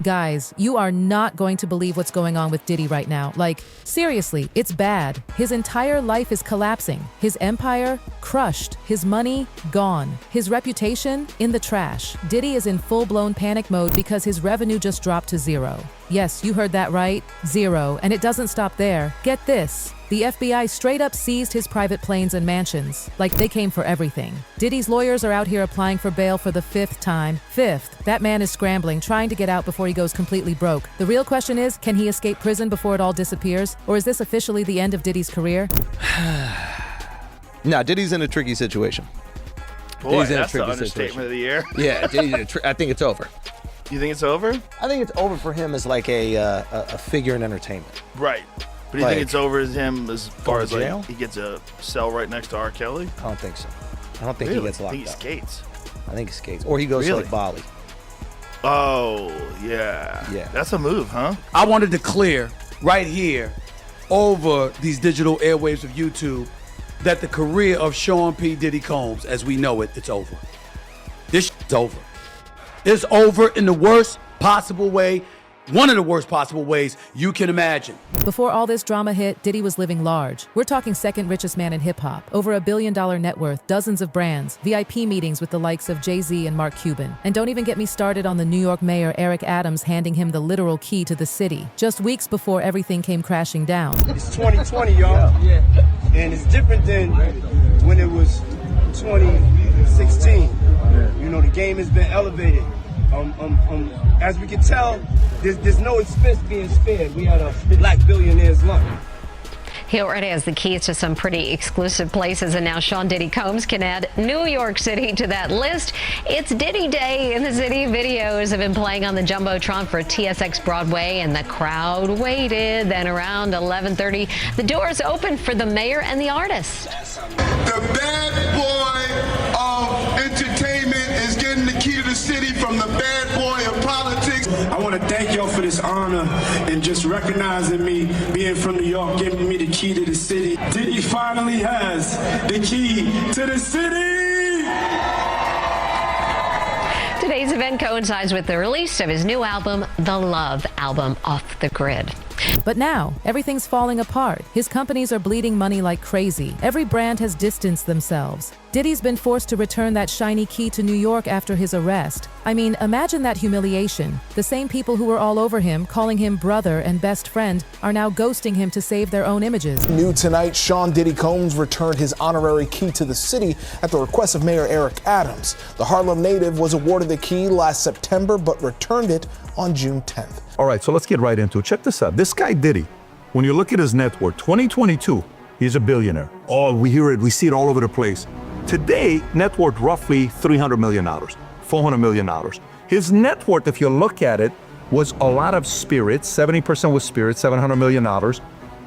Guys, you are not going to believe what's going on with Diddy right now. Like, seriously, it's bad. His entire life is collapsing. His empire, crushed. His money, gone. His reputation, in the trash. Diddy is in full-blown panic mode because his revenue just dropped to zero. Yes, you heard that right. Zero. And it doesn't stop there. Get this. The FBI straight up seized his private planes and mansions. Like they came for everything. Diddy's lawyers are out here applying for bail for the 5th time. 5th. That man is scrambling, trying to get out before he goes completely broke. The real question is, can he escape prison before it all disappears? Or is this officially the end of Diddy's career? No, Diddy's in a tricky situation. Boy, that's the understatement of the year. Yeah, I think it's over. You think it's over? I think it's over for him as like a figure in entertainment. Right. But do you think it's over as him as far as jail? like he gets a cell right next to R. Kelly? I don't think so. I don't think he gets locked up. I think he skates. I think he skates. Or he goes to like Bali. Oh, yeah. Yeah. That's a move, huh? I wanted to clear right here over these digital airwaves of YouTube that the career of Sean P. Diddy Combs, as we know it, it's over. This shit's over. It's over in the worst possible way. One of the worst possible ways you can imagine. Before all this drama hit, Diddy was living large. We're talking second richest man in hip-hop. Over $1 billion net worth, dozens of brands, VIP meetings with the likes of Jay-Z and Mark Cuban. And don't even get me started on the New York mayor Eric Adams handing him the literal key to the city, just weeks before everything came crashing down. It's 2020, y'all. Yeah. And it's different than when it was 2016. You know, the game has been elevated. As we can tell, there's no expense being spared. We had a black billionaire's lunch. He already has the keys to some pretty exclusive places, and now Sean Diddy Combs can add New York City to that list. It's Diddy Day in the city. Videos have been playing on the Jumbotron for TSX Broadway, and the crowd waited. Then around 11:30, the doors opened for the mayor and the artist. The bad boy of entertainment is getting the key to the city from the bad boy of politics. I want to thank y'all for this honor and just recognizing me being from New York, giving me the key to the city. Diddy finally has the key to the city. Today's event coincides with the release of his new album, The Love Album, Off the Grid. But now, everything's falling apart. His companies are bleeding money like crazy. Every brand has distanced themselves. Diddy's been forced to return that shiny key to New York after his arrest. I mean, imagine that humiliation. The same people who were all over him, calling him brother and best friend, are now ghosting him to save their own images. New tonight, Sean Diddy Combs returned his honorary key to the city at the request of Mayor Eric Adams. The Harlem native was awarded the key last September, but returned it on June 10th. All right, so let's get right into it. Check this out. This guy, Diddy, when you look at his net worth, 2022, he's a billionaire. Oh, we hear it, we see it all over the place. Today, net worth roughly $300 million, $400 million. His net worth, if you look at it, was a lot of spirits. 70% was spirits, $700 million.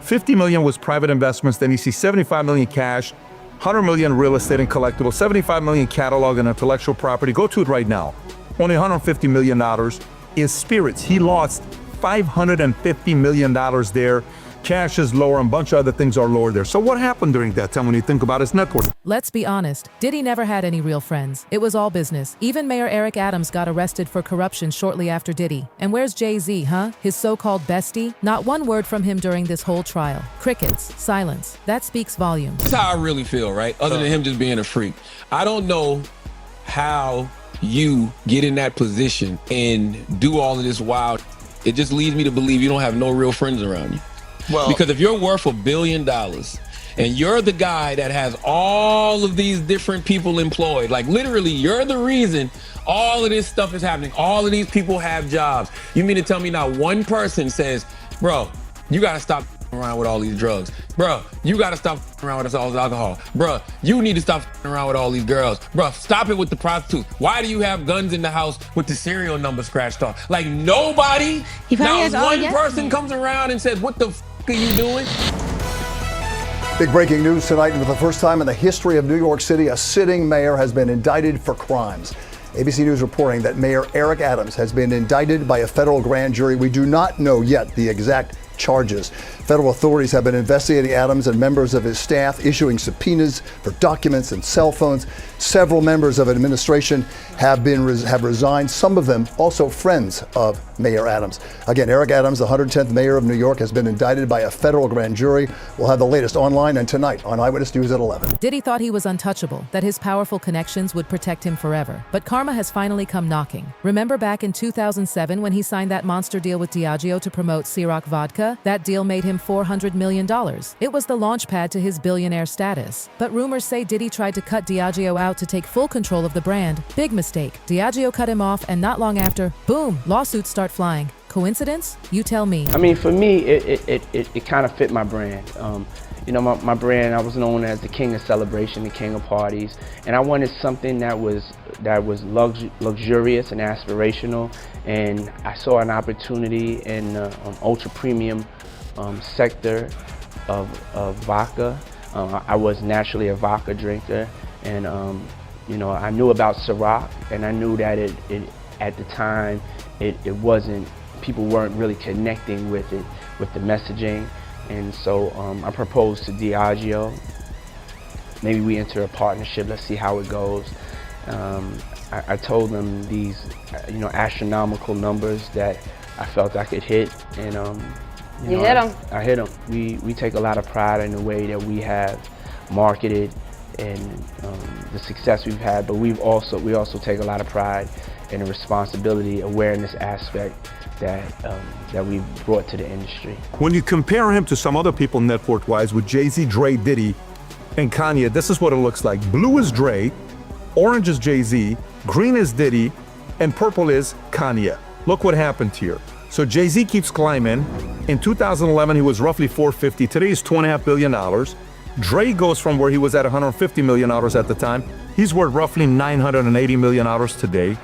50 million was private investments. Then you see 75 million cash, 100 million real estate and collectibles, 75 million catalog and intellectual property. Go to it right now. Only $150 million is spirits. He lost $550 million there. Cash is lower, and a bunch of other things are lower there. So what happened during that time when you think about his net worth? Let's be honest, Diddy never had any real friends. It was all business. Even Mayor Eric Adams got arrested for corruption shortly after Diddy. And where's Jay-Z, huh? His so-called bestie? Not one word from him during this whole trial. Crickets, silence. That speaks volumes. That's how I really feel, right? Other than him just being a freak. I don't know how you get in that position and do all of this wild. It just leads me to believe you don't have no real friends around you. Well, because if you're worth $1 billion and you're the guy that has all of these different people employed, like literally you're the reason all of this stuff is happening. All of these people have jobs. You mean to tell me not one person says, bro, you got to stop around with all these drugs. Bro, you got to stop around with all this alcohol. Bro, you need to stop around with all these girls. Bro, stop it with the prostitutes. Why do you have guns in the house with the serial number scratched off? Like nobody, not one person comes around and says, what the f*** are you doing? Big breaking news tonight. For the first time in the history of New York City, a sitting mayor has been indicted for crimes. ABC News reporting that Mayor Eric Adams has been indicted by a federal grand jury. We do not know yet the exact charges. Federal authorities have been investigating Adams and members of his staff, issuing subpoenas for documents and cell phones. Several members of administration have resigned, some of them also friends of Mayor Adams. Again, Eric Adams, the 110th mayor of New York, has been indicted by a federal grand jury. We'll have the latest online and tonight on Eyewitness News at 11. Diddy thought he was untouchable, that his powerful connections would protect him forever. But karma has finally come knocking. Remember back in 2007 when he signed that monster deal with Diageo to promote Ciroc vodka? That deal made him $400 million. It was the launchpad to his billionaire status. But rumors say Diddy tried to cut Diageo out to take full control of the brand. Big mistake. Diageo cut him off, and not long after, boom, lawsuits start flying. Coincidence? You tell me. I mean, for me, it kind of fit my brand. You know, my brand, I was known as the king of celebration, the king of parties, and I wanted something that was luxurious and aspirational, and I saw an opportunity in ultra premium sector of vodka. I was naturally a vodka drinker, and you know, I knew about Ciroc, and I knew that at the time it wasn't, people weren't really connecting with it, with the messaging. And so I proposed to Diageo. Maybe we enter a partnership, let's see how it goes. I told them these, you know, astronomical numbers that I felt I could hit, and you know, hit them. I hit them. We take a lot of pride in the way that we have marketed and the success we've had, but we also take a lot of pride in the responsibility, awareness aspect that we brought to the industry. When you compare him to some other people net worth-wise with Jay-Z, Dre, Diddy, and Kanye, this is what it looks like. Blue is Dre, orange is Jay-Z, green is Diddy, and purple is Kanye. Look what happened here. So Jay-Z keeps climbing. In 2011, he was roughly $450. Today he's $2.5 billion. Dre goes from where he was at $150 million at the time. He's worth roughly $980 million today.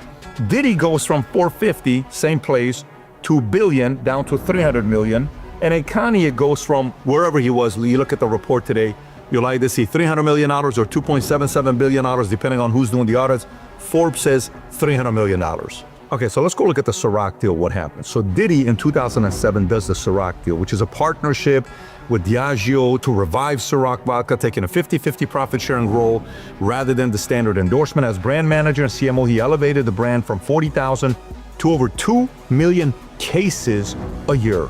Diddy goes from $450, same place, to $1 billion down to $300 million. And then Kanye goes from wherever he was. You look at the report today, you'll either see $300 million or $2.77 billion, depending on who's doing the audits. Forbes says $300 million. Okay, so let's go look at the Ciroc deal, what happened. So Diddy in 2007 does the Ciroc deal, which is a partnership with Diageo to revive Ciroc vodka, taking a 50-50 profit-sharing role rather than the standard endorsement. As brand manager and CMO, he elevated the brand from 40,000 to over 2 million cases a year,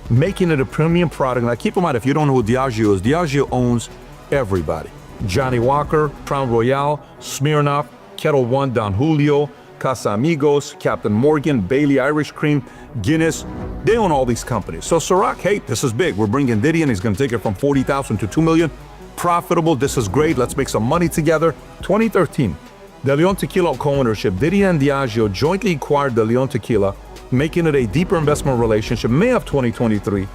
making it a premium product. Now, keep in mind, if you don't know who Diageo is, Diageo owns everybody. Johnny Walker, Crown Royal, Smirnoff, Kettle One, Don Julio, Casamigos, Captain Morgan, Bailey Irish Cream, Guinness. They own all these companies. So Ciroc, hey, this is big. We're bringing Diddy in. He's going to take it from 40,000 to 2 million. Profitable. This is great. Let's make some money together. 2013, De Leon Tequila co-ownership. Diddy and Diageo jointly acquired De Leon Tequila, making it a deeper investment relationship. May of 2023,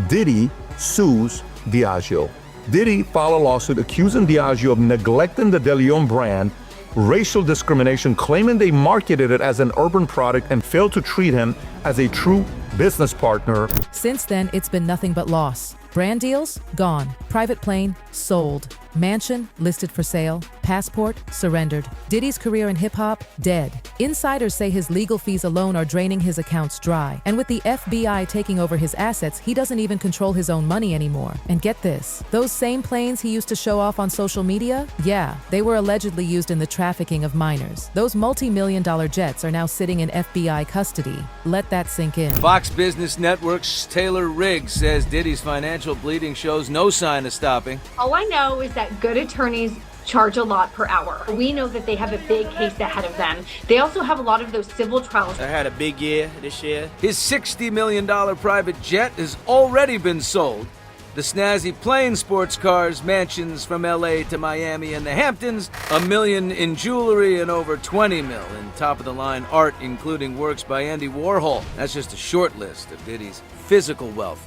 Diddy sues Diageo. Diddy filed a lawsuit accusing Diageo of neglecting the De Leon brand, racial discrimination, claiming they marketed it as an urban product and failed to treat him as a true business partner. Since then, it's been nothing but loss. Brand deals? Gone. Private plane? Sold. Mansion? Listed for sale. Passport? Surrendered. Diddy's career in hip-hop? Dead. Insiders say his legal fees alone are draining his accounts dry. And with the FBI taking over his assets, he doesn't even control his own money anymore. And get this, those same planes he used to show off on social media? Yeah, they were allegedly used in the trafficking of minors. Those multi-million-dollar jets are now sitting in FBI custody. Let that sink in. Fox Business Network's Taylor Riggs says Diddy's financial bleeding shows no sign of stopping. All I know is that good attorneys charge a lot per hour. We know that they have a big case ahead of them. They also have a lot of those civil trials. I had a big year this year. His $60 million private jet has already been sold. The snazzy plane, sports cars, mansions from LA to Miami and the Hamptons, $1 million in jewelry and over $20 million in top-of-the-line art, including works by Andy Warhol. That's just a short list of Diddy's physical wealth.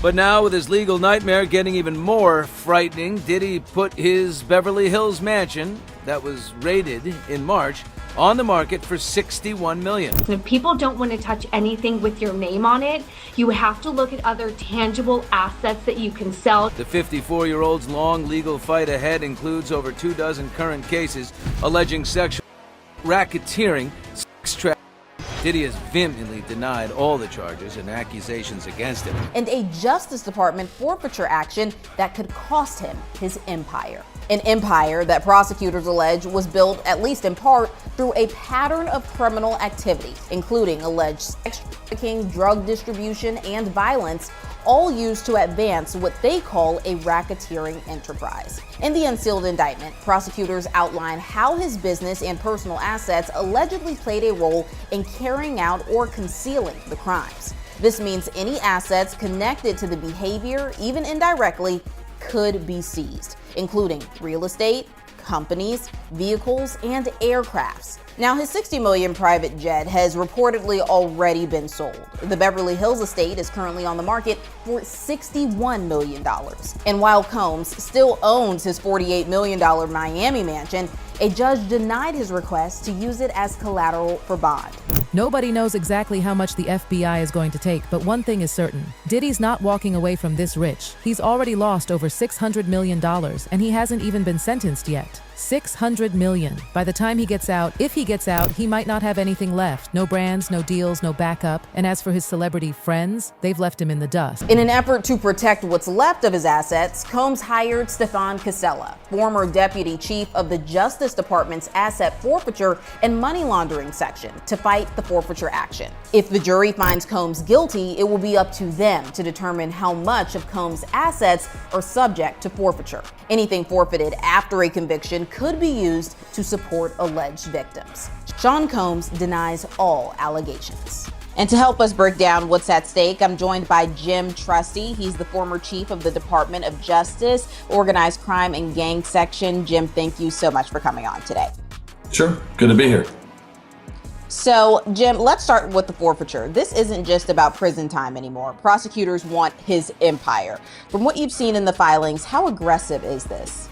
But now, with his legal nightmare getting even more frightening, Diddy put his Beverly Hills mansion, that was raided in March, on the market for $61 million. If people don't want to touch anything with your name on it, you have to look at other tangible assets that you can sell. The 54-year-old's long legal fight ahead includes over 24 current cases alleging sexual racketeering, sex trafficking, Diddy has vehemently denied all the charges and accusations against him. And a Justice Department forfeiture action that could cost him his empire. An empire that prosecutors allege was built, at least in part, through a pattern of criminal activity, including alleged sex trafficking, drug distribution, and violence, all used to advance what they call a racketeering enterprise. In the unsealed indictment, prosecutors outline how his business and personal assets allegedly played a role in carrying out or concealing the crimes. This means any assets connected to the behavior, even indirectly, could be seized, including real estate, companies, vehicles, and aircrafts. Now, his $60 million private jet has reportedly already been sold. The Beverly Hills estate is currently on the market for $61 million. And while Combs still owns his $48 million Miami mansion, a judge denied his request to use it as collateral for bond. Nobody knows exactly how much the FBI is going to take, but one thing is certain. Diddy's not walking away from this rich. He's already lost over $600 million, and he hasn't even been sentenced yet. $600 million. By the time he gets out, if he gets out, he might not have anything left. No brands, no deals, no backup. And as for his celebrity friends, they've left him in the dust. In an effort to protect what's left of his assets, Combs hired Stefan Casella, former deputy chief of the Justice Department's asset forfeiture and money laundering section, to fight the forfeiture action. If the jury finds Combs guilty, it will be up to them to determine how much of Combs' assets are subject to forfeiture. Anything forfeited after a conviction could be used to support alleged victims. Sean Combs denies all allegations. And to help us break down what's at stake, I'm joined by Jim Trusty. He's the former chief of the Department of Justice, Organized Crime and Gang Section. Jim, thank you so much for coming on today. Sure, good to be here. So, Jim, let's start with the forfeiture. This isn't just about prison time anymore. Prosecutors want his empire. From what you've seen in the filings, how aggressive is this?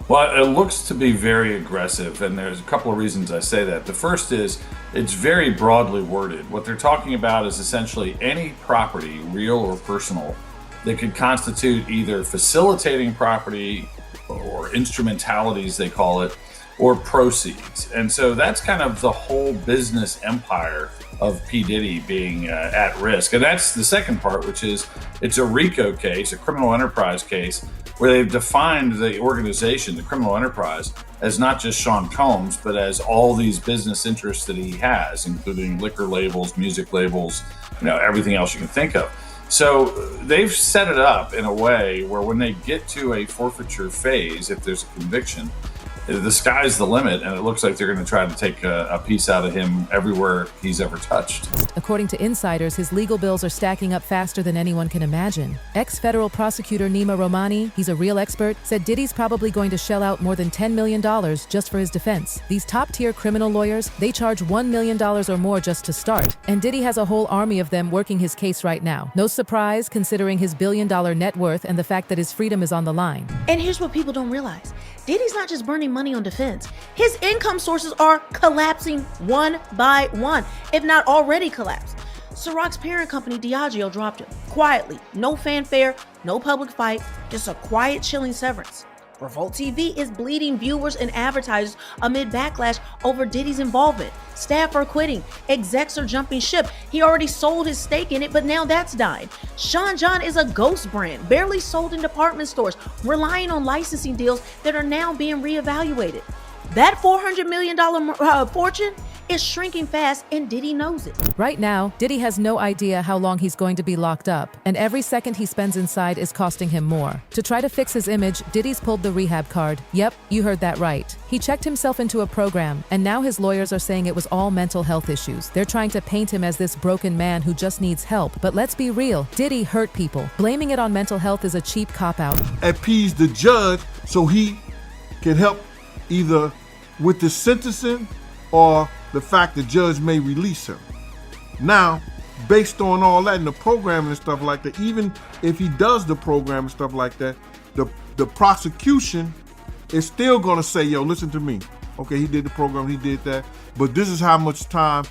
Well, it looks to be very aggressive, and there's a couple of reasons I say that. The first is it's very broadly worded. What they're talking about is essentially any property, real or personal, that could constitute either facilitating property or instrumentalities, they call it, or proceeds. And so that's kind of the whole business empire of P. Diddy being at risk. And that's the second part, which is it's a RICO case, a criminal enterprise case, where they've defined the organization, the criminal enterprise, as not just Sean Combs, but as all these business interests that he has, including liquor labels, music labels, everything else you can think of. So they've set it up in a way where when they get to a forfeiture phase, if there's a conviction, the sky's the limit, and it looks like they're going to try to take a piece out of him everywhere he's ever touched. According to insiders, his legal bills are stacking up faster than anyone can imagine. Ex-federal prosecutor Nima Romani, he's a real expert, said Diddy's probably going to shell out more than $10 million just for his defense. These top-tier criminal lawyers, they charge $1 million or more just to start. And Diddy has a whole army of them working his case right now. No surprise, considering his billion-dollar net worth and the fact that his freedom is on the line. And here's what people don't realize. Diddy's not just burning money on defense. His income sources are collapsing one by one, if not already collapsed. Ciroc's parent company, Diageo, dropped him quietly. No fanfare, no public fight, just a quiet, chilling severance. Revolt TV is bleeding viewers and advertisers amid backlash over Diddy's involvement. Staff are quitting. Execs are jumping ship. He already sold his stake in it, but now that's died. Sean John is a ghost brand, barely sold in department stores, relying on licensing deals that are now being reevaluated. That $400 million fortune is shrinking fast, and Diddy knows it. Right now, Diddy has no idea how long he's going to be locked up, and every second he spends inside is costing him more. To try to fix his image, Diddy's pulled the rehab card. Yep, you heard that right. He checked himself into a program, and now his lawyers are saying it was all mental health issues. They're trying to paint him as this broken man who just needs help. But let's be real, Diddy hurt people. Blaming it on mental health is a cheap cop-out. Appease the judge so he can help either with the sentencing or the fact the judge may release him. Now, based on all that and the program and stuff like that, even if he does the program and stuff like that, the prosecution is still gonna say, yo, listen to me. Okay, he did the program, he did that, but this is how much time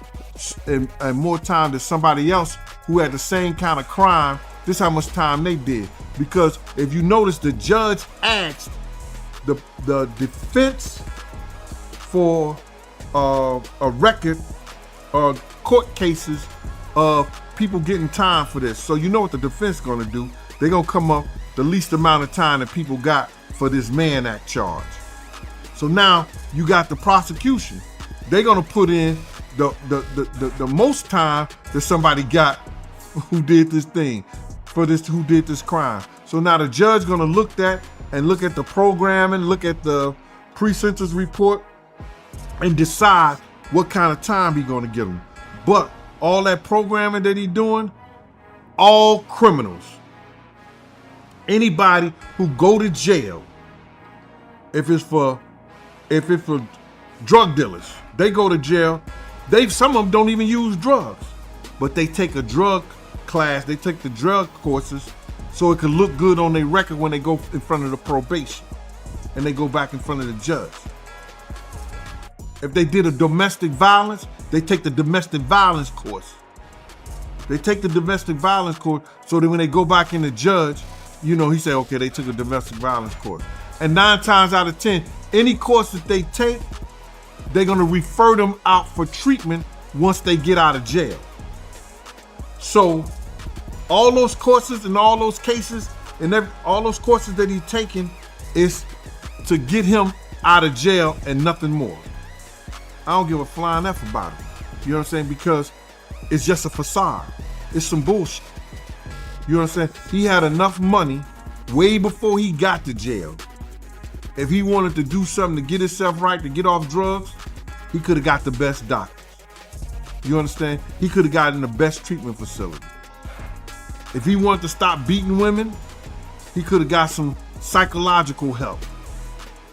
and more time than somebody else who had the same kind of crime, this is how much time they did. Because if you notice, the judge asked the defense for a record court cases of people getting time for this. So you know what the defense gonna do? They're gonna come up the least amount of time that people got for this Mann Act charge. So now you got the prosecution. They're gonna put in the most time that somebody got who did this thing, who did this crime. So now the judge gonna look at the programming, look at the pre-sentence report, and decide what kind of time he gonna give them. But all that programming that he doing, all criminals, anybody who go to jail, if it's for drug dealers, they go to jail. Some of them don't even use drugs, but they take a drug class, they take the drug courses so it can look good on their record when they go in front of the probation and they go back in front of the judge. If they did a domestic violence, they take the domestic violence course. They take the domestic violence course so that when they go back in the judge, he say, okay, they took a domestic violence course. And 9 times out of 10, any course that they take, they're gonna refer them out for treatment once they get out of jail. So all those courses and all those cases and all those courses that he's taking is to get him out of jail and nothing more. I don't give a flying F about it. You know what I'm saying? Because it's just a facade. It's some bullshit. You know what I'm saying? He had enough money way before he got to jail. If he wanted to do something to get himself right, to get off drugs, he could have got the best doctors. You understand? He could have gotten the best treatment facility. If he wanted to stop beating women, he could have got some psychological help.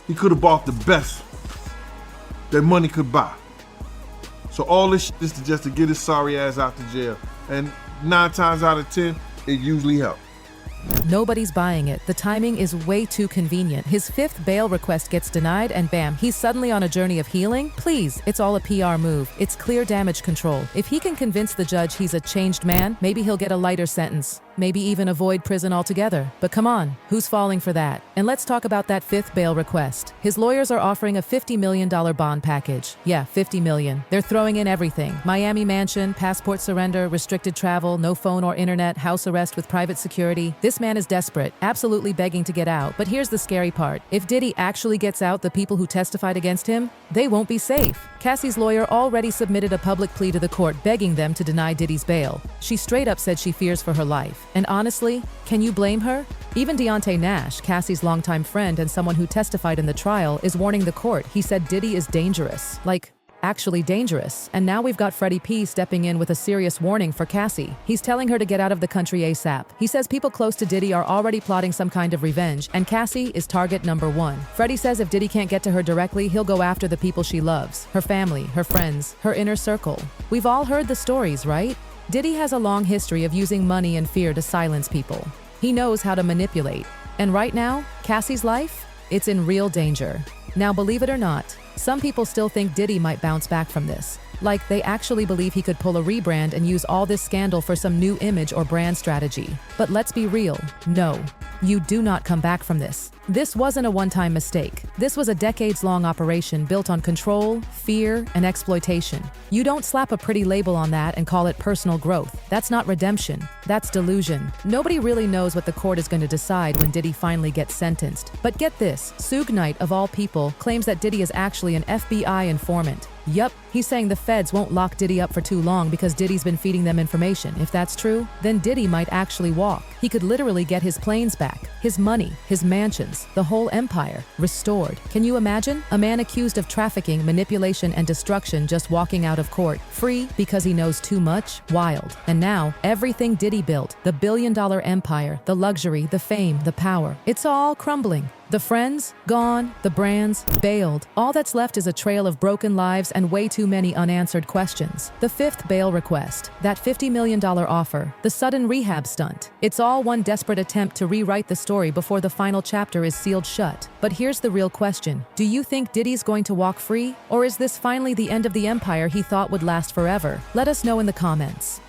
He could have bought the best that money could buy. So all this shit is just to get his sorry ass out to jail. And 9 times out of 10, it usually helps. Nobody's buying it. The timing is way too convenient. His 5th bail request gets denied and bam, he's suddenly on a journey of healing? Please, it's all a PR move. It's clear damage control. If he can convince the judge he's a changed man, maybe he'll get a lighter sentence. Maybe even avoid prison altogether. But come on, who's falling for that? And let's talk about that 5th bail request. His lawyers are offering a $50 million bond package. Yeah, $50 million. They're throwing in everything. Miami mansion, passport surrender, restricted travel, no phone or internet, house arrest with private security. This man is desperate, absolutely begging to get out. But here's the scary part. If Diddy actually gets out, the people who testified against him, they won't be safe. Cassie's lawyer already submitted a public plea to the court begging them to deny Diddy's bail. She straight up said she fears for her life. And honestly, can you blame her? Even Deontay Nash, Cassie's longtime friend and someone who testified in the trial, is warning the court. He said Diddy is dangerous. Like, actually dangerous. And now we've got Freddie P stepping in with a serious warning for Cassie. He's telling her to get out of the country ASAP. He says people close to Diddy are already plotting some kind of revenge, and Cassie is target number 1. Freddie says if Diddy can't get to her directly, he'll go after the people she loves, her family, her friends, her inner circle. We've all heard the stories, right? Diddy has a long history of using money and fear to silence people. He knows how to manipulate. And right now, Cassie's life, it's in real danger. Now, believe it or not, some people still think Diddy might bounce back from this. Like, they actually believe he could pull a rebrand and use all this scandal for some new image or brand strategy. But let's be real, no, you do not come back from this. This wasn't a one-time mistake. This was a decades-long operation built on control, fear, and exploitation. You don't slap a pretty label on that and call it personal growth. That's not redemption. That's delusion. Nobody really knows what the court is going to decide when Diddy finally gets sentenced. But get this, Suge Knight, of all people, claims that Diddy is actually an FBI informant. Yup, he's saying the feds won't lock Diddy up for too long because Diddy's been feeding them information. If that's true, then Diddy might actually walk. He could literally get his planes back, his money, his mansions, the whole empire, restored. Can you imagine? A man accused of trafficking, manipulation, and destruction just walking out of court, free because he knows too much? Wild. And now, everything Diddy built, the billion-dollar empire, the luxury, the fame, the power, it's all crumbling. The friends, gone. The brands, bailed. All that's left is a trail of broken lives and way too many unanswered questions. The 5th bail request, that $50 million offer, the sudden rehab stunt. It's all one desperate attempt to rewrite the story before the final chapter is sealed shut. But here's the real question. Do you think Diddy's going to walk free? Or is this finally the end of the empire he thought would last forever? Let us know in the comments.